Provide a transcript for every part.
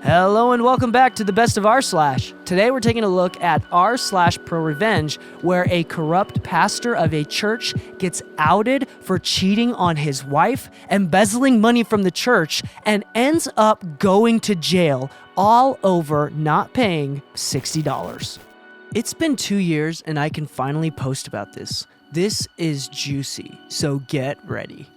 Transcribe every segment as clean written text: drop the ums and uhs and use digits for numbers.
Hello and welcome back to the best of rSlash. Today we're taking a look at rSlash ProRevenge, where a corrupt pastor of a church gets outed for cheating on his wife, embezzling money from the church, and ends up going to jail, all over not paying $60. It's been 2 years and I can finally post about this. This is juicy, so get ready.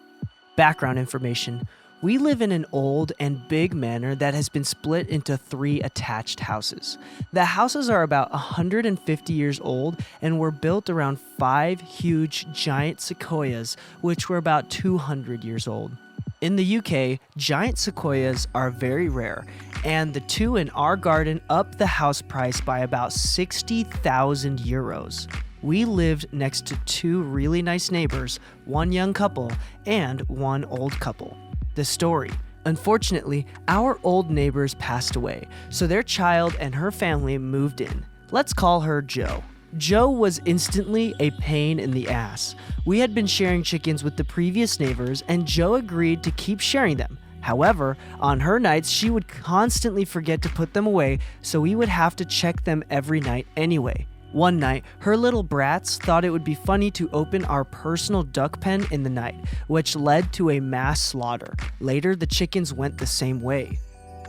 Background information. We live in an old and big manor that has been split into 3 attached houses. The houses are about 150 years old and were built around 5 huge giant sequoias, which were about 200 years old. In the UK, giant sequoias are very rare, and the 2 in our garden upped the house price by about 60,000 euros. We lived next to 2 really nice neighbors, 1 young couple and 1 old couple. The story. Unfortunately, our old neighbors passed away, so their child and her family moved in. Let's call her Jo. Jo was instantly a pain in the ass. We had been sharing chickens with the previous neighbors, and Jo agreed to keep sharing them. However, on her nights, she would constantly forget to put them away, so we would have to check them every night anyway. One night, her little brats thought it would be funny to open our personal duck pen in the night, which led to a mass slaughter. Later, the chickens went the same way.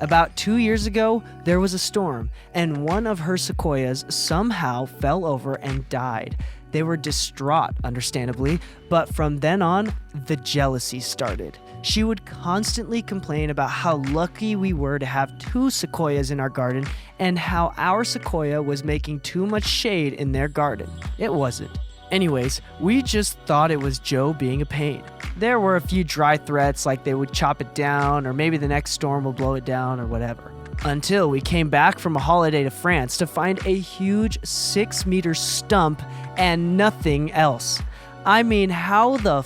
About 2 years ago, there was a storm, and one of her sequoias somehow fell over and died. They were distraught, understandably, but from then on, the jealousy started. She would constantly complain about how lucky we were to have 2 sequoias in our garden and how our sequoia was making too much shade in their garden. It wasn't. Anyways, we just thought it was Jo being a pain. There were a few dry threats like they would chop it down or maybe the next storm will blow it down or whatever. Until we came back from a holiday to France to find a huge 6-meter stump and nothing else. I mean, how the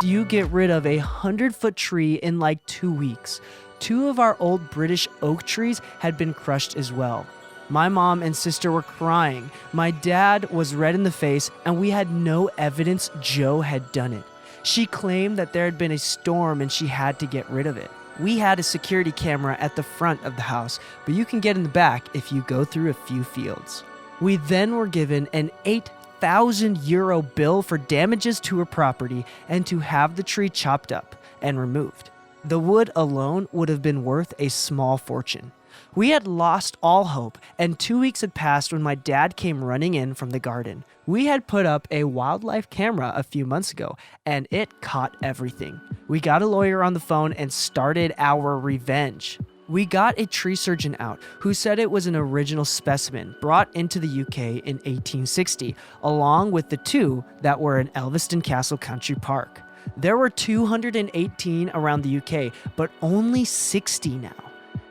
do you get rid of a 100-foot tree in like 2 weeks? 2 of our old British oak trees had been crushed as well. My mom and sister were crying. My dad was red in the face, and we had no evidence Jo had done it. She claimed that there had been a storm and she had to get rid of it. We had a security camera at the front of the house, but you can get in the back if you go through a few fields. We then were given an 8,000 euro bill for damages to her property and to have the tree chopped up and removed. The wood alone would have been worth a small fortune. We had lost all hope, and 2 weeks had passed when my dad came running in from the garden. We had put up a wildlife camera a few months ago, and it caught everything. We got a lawyer on the phone and started our revenge. We got a tree surgeon out who said it was an original specimen brought into the UK in 1860, along with the 2 that were in Elveston Castle Country Park. There were 218 around the UK, but only 60 now.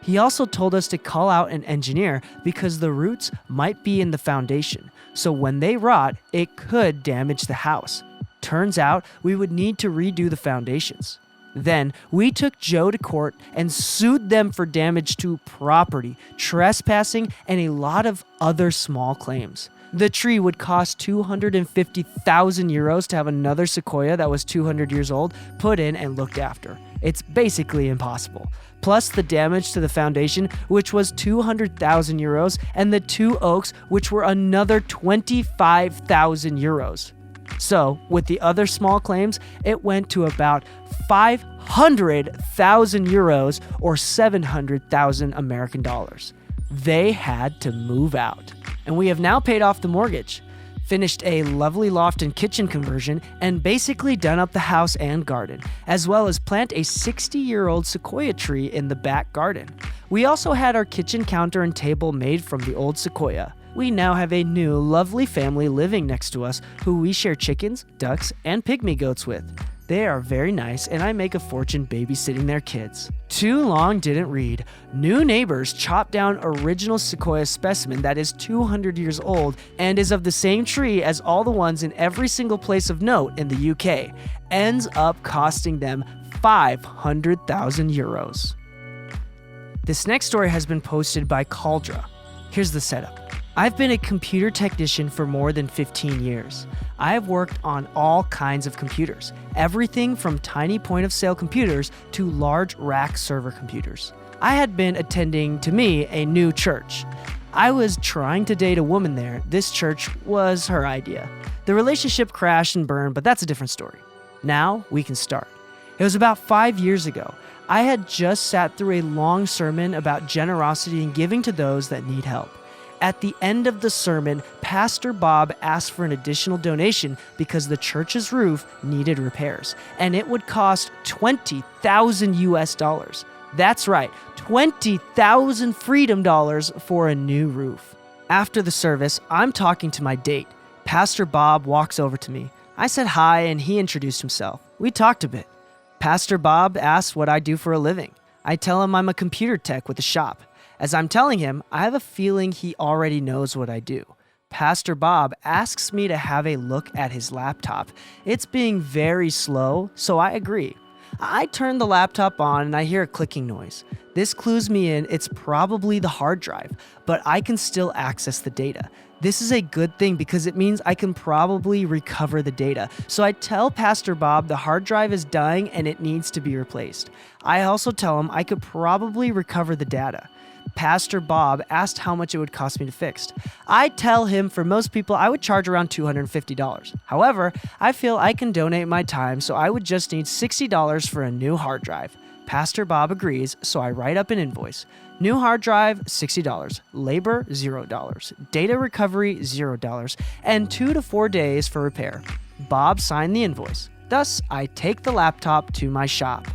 He also told us to call out an engineer because the roots might be in the foundation, so when they rot, it could damage the house. Turns out we would need to redo the foundations. Then we took Jo to court and sued them for damage to property, trespassing, and a lot of other small claims. The tree would cost 250,000 euros to have another sequoia that was 200 years old put in and looked after. It's basically impossible. Plus the damage to the foundation, which was 200,000 euros, and the 2 oaks, which were another 25,000 euros. So, with the other small claims, it went to about 500,000 euros or 700,000 American dollars. They had to move out. And we have now paid off the mortgage, finished a lovely loft and kitchen conversion, and basically done up the house and garden, as well as plant a 60-year-old sequoia tree in the back garden. We also had our kitchen counter and table made from the old sequoia. We now have a new, lovely family living next to us who we share chickens, ducks, and pygmy goats with. They are very nice, and I make a fortune babysitting their kids. Too long didn't read. New neighbors chopped down original sequoia specimen that is 200 years old and is of the same tree as all the ones in every single place of note in the UK. Ends up costing them 500,000 euros. This next story has been posted by Caldra. Here's the setup. I've been a computer technician for more than 15 years. I have worked on all kinds of computers, everything from tiny point-of-sale computers to large rack server computers. I had been attending, to me, a new church. I was trying to date a woman there. This church was her idea. The relationship crashed and burned, but that's a different story. Now we can start. It was about 5 years ago. I had just sat through a long sermon about generosity and giving to those that need help. At the end of the sermon, Pastor Bob asked for an additional donation because the church's roof needed repairs, and it would cost $20,000 US. That's right, 20,000 freedom dollars for a new roof. After the service, I'm talking to my date. Pastor Bob walks over to me. I said hi, and he introduced himself. We talked a bit. Pastor Bob asks what I do for a living. I tell him I'm a computer tech with a shop. As I'm telling him, I have a feeling he already knows what I do. Pastor Bob asks me to have a look at his laptop. It's being very slow, so I agree. I turn the laptop on and I hear a clicking noise. This clues me in it's probably the hard drive, but I can still access the data. This is a good thing because it means I can probably recover the data. So I tell Pastor Bob the hard drive is dying and it needs to be replaced. I also tell him I could probably recover the data. Pastor Bob asked how much it would cost me to fix. I tell him for most people I would charge around $250. However, I feel I can donate my time, so I would just need $60 for a new hard drive. Pastor Bob agrees, so I write up an invoice. New hard drive, $60. Labor, $0. Data recovery, $0. And 2 to 4 days for repair. Bob signed the invoice. Thus, I take the laptop to my shop.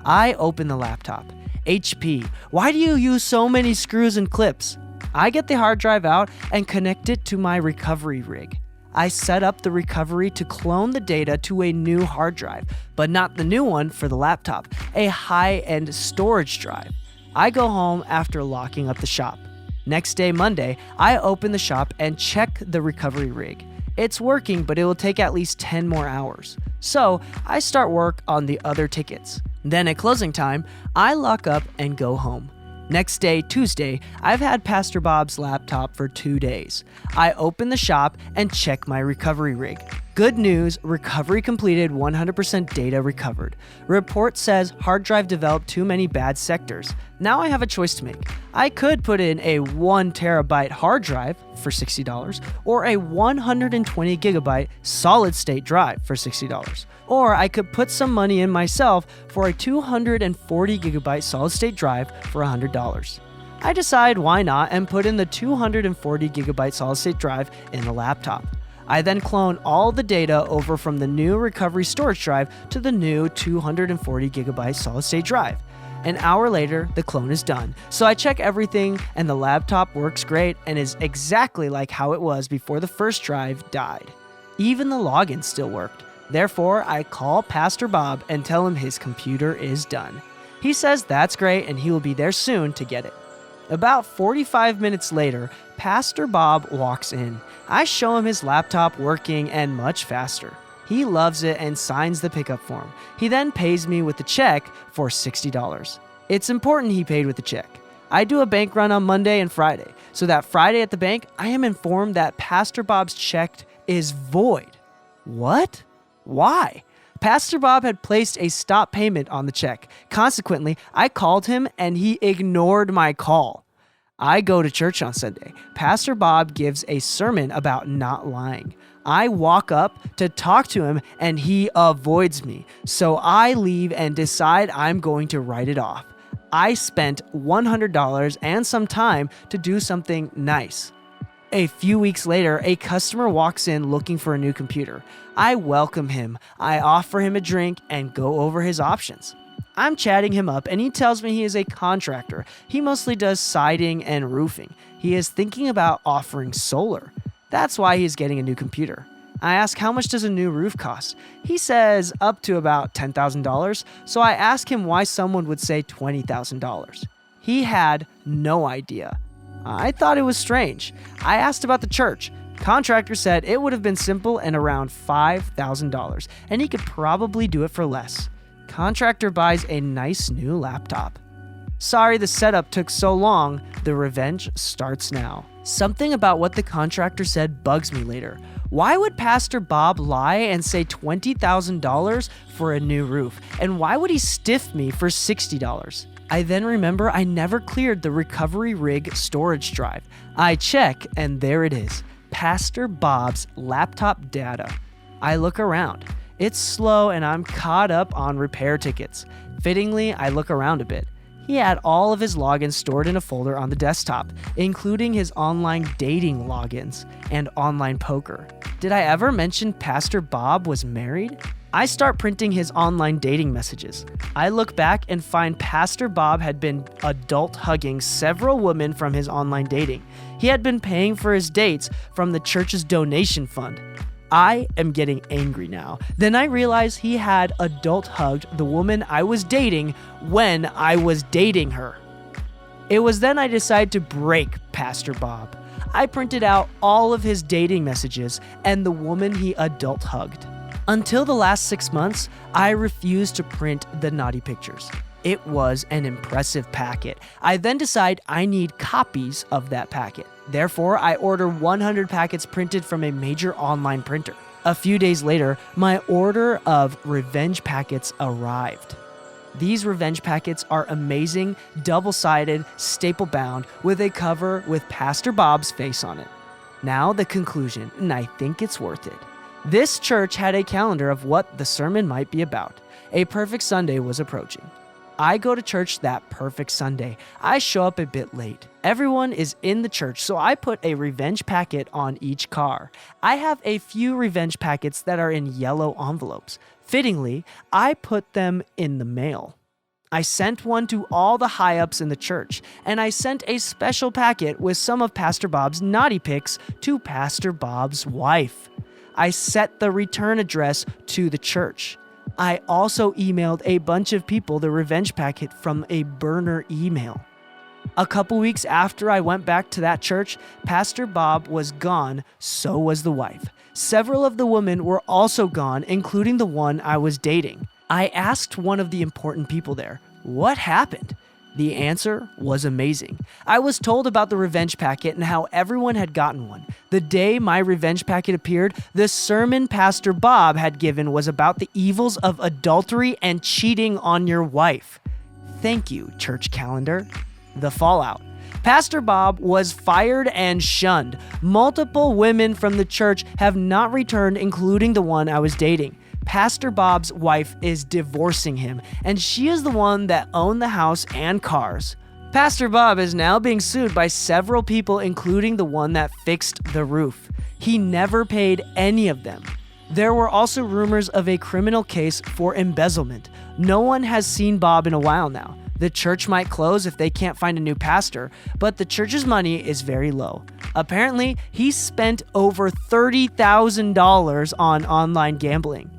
I open the laptop. HP, why do you use so many screws and clips? I get the hard drive out and connect it to my recovery rig. I set up the recovery to clone the data to a new hard drive, but not the new one for the laptop, a high-end storage drive. I go home after locking up the shop. Next day, Monday, I open the shop and check the recovery rig. It's working, but it will take at least 10 more hours. So I start work on the other tickets. Then at closing time, I lock up and go home. Next day, Tuesday, I've had Pastor Bob's laptop for 2 days. I open the shop and check my recovery rig. Good news, recovery completed, 100% data recovered. Report says hard drive developed too many bad sectors. Now I have a choice to make. I could put in a 1 terabyte hard drive for $60 or a 120 gigabyte solid state drive for $60. Or I could put some money in myself for a 240 gigabyte solid state drive for $100. I decide why not and put in the 240 gigabyte solid state drive in the laptop. I then clone all the data over from the new recovery storage drive to the new 240 gigabyte solid state drive. An hour later, the clone is done. So I check everything and the laptop works great and is exactly like how it was before the first drive died. Even the login still worked. Therefore, I call Pastor Bob and tell him his computer is done. He says that's great and he will be there soon to get it. About 45 minutes later, Pastor Bob walks in. I show him his laptop working and much faster. He loves it and signs the pickup form. He then pays me with a check for $60. It's important he paid with a check. I do a bank run on Monday and Friday, so that Friday at the bank, I am informed that Pastor Bob's check is void. What? Why? Pastor Bob had placed a stop payment on the check. Consequently, I called him and he ignored my call. I go to church on Sunday. Pastor Bob gives a sermon about not lying. I walk up to talk to him and he avoids me. So I leave and decide I'm going to write it off. I spent $100 and some time to do something nice. A few weeks later, a customer walks in looking for a new computer. I welcome him. I offer him a drink and go over his options. I'm chatting him up and he tells me he is a contractor. He mostly does siding and roofing. He is thinking about offering solar. That's why he's getting a new computer. I ask how much does a new roof cost? He says up to about $10,000, so I ask him why someone would say $20,000. He had no idea. I thought it was strange. I asked about the church. Contractor said it would have been simple and around $5,000, and he could probably do it for less. Contractor buys a nice new laptop. Sorry the setup took so long. The revenge starts now. Something about what the contractor said bugs me later. Why would Pastor Bob lie and say $20,000 for a new roof? And why would he stiff me for $60? I then remember I never cleared the recovery rig storage drive. I check, and there it is. Pastor Bob's laptop data. I look around. It's slow and I'm caught up on repair tickets. Fittingly, I look around a bit. He had all of his logins stored in a folder on the desktop, including his online dating logins and online poker. Did I ever mention Pastor Bob was married? I start printing his online dating messages. I look back and find Pastor Bob had been adult hugging several women from his online dating. He had been paying for his dates from the church's donation fund. I am getting angry now. Then I realize he had adult hugged the woman I was dating when I was dating her. It was then I decided to break Pastor Bob. I printed out all of his dating messages and the woman he adult hugged. Until the last 6 months, I refused to print the naughty pictures. It was an impressive packet. I then decide I need copies of that packet. Therefore, I order 100 packets printed from a major online printer. A few days later, my order of revenge packets arrived. These revenge packets are amazing, double-sided, staple-bound, with a cover with Pastor Bob's face on it. Now the conclusion, and I think it's worth it. This church had a calendar of what the sermon might be about. A perfect Sunday was approaching. I go to church that perfect Sunday. I show up a bit late. Everyone is in the church, so I put a revenge packet on each car. I have a few revenge packets that are in yellow envelopes. Fittingly, I put them in the mail. I sent one to all the high-ups in the church, and I sent a special packet with some of Pastor Bob's naughty pics to Pastor Bob's wife. I set the return address to the church. I also emailed a bunch of people the revenge packet from a burner email. A couple weeks after I went back to that church, Pastor Bob was gone, so was the wife. Several of the women were also gone, including the one I was dating. I asked one of the important people there, what happened? The answer was amazing. I was told about the revenge packet and how everyone had gotten one. The day my revenge packet appeared, the sermon Pastor Bob had given was about the evils of adultery and cheating on your wife. Thank you, church calendar. The fallout. Pastor Bob was fired and shunned. Multiple women from the church have not returned, including the one I was dating. Pastor Bob's wife is divorcing him, and she is the one that owned the house and cars. Pastor Bob is now being sued by several people, including the one that fixed the roof. He never paid any of them. There were also rumors of a criminal case for embezzlement. No one has seen Bob in a while now. The church might close if they can't find a new pastor, but the church's money is very low. Apparently, he spent over $30,000 on online gambling.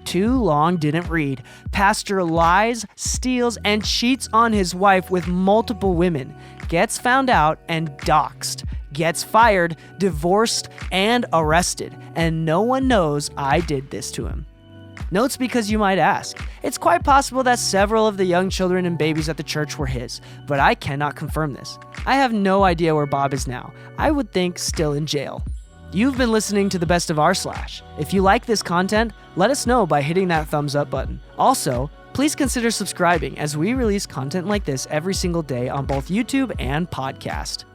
Too long didn't read. Pastor lies, steals, and cheats on his wife with multiple women. Gets found out and doxxed. Gets fired, divorced, and arrested. And no one knows I did this to him. Notes because you might ask. It's quite possible that several of the young children and babies at the church were his, but I cannot confirm this. I have no idea where Bob is now. I would think still in jail. You've been listening to the best of rSlash. If you like this content, let us know by hitting that thumbs up button. Also, please consider subscribing as we release content like this every single day on both YouTube and podcast.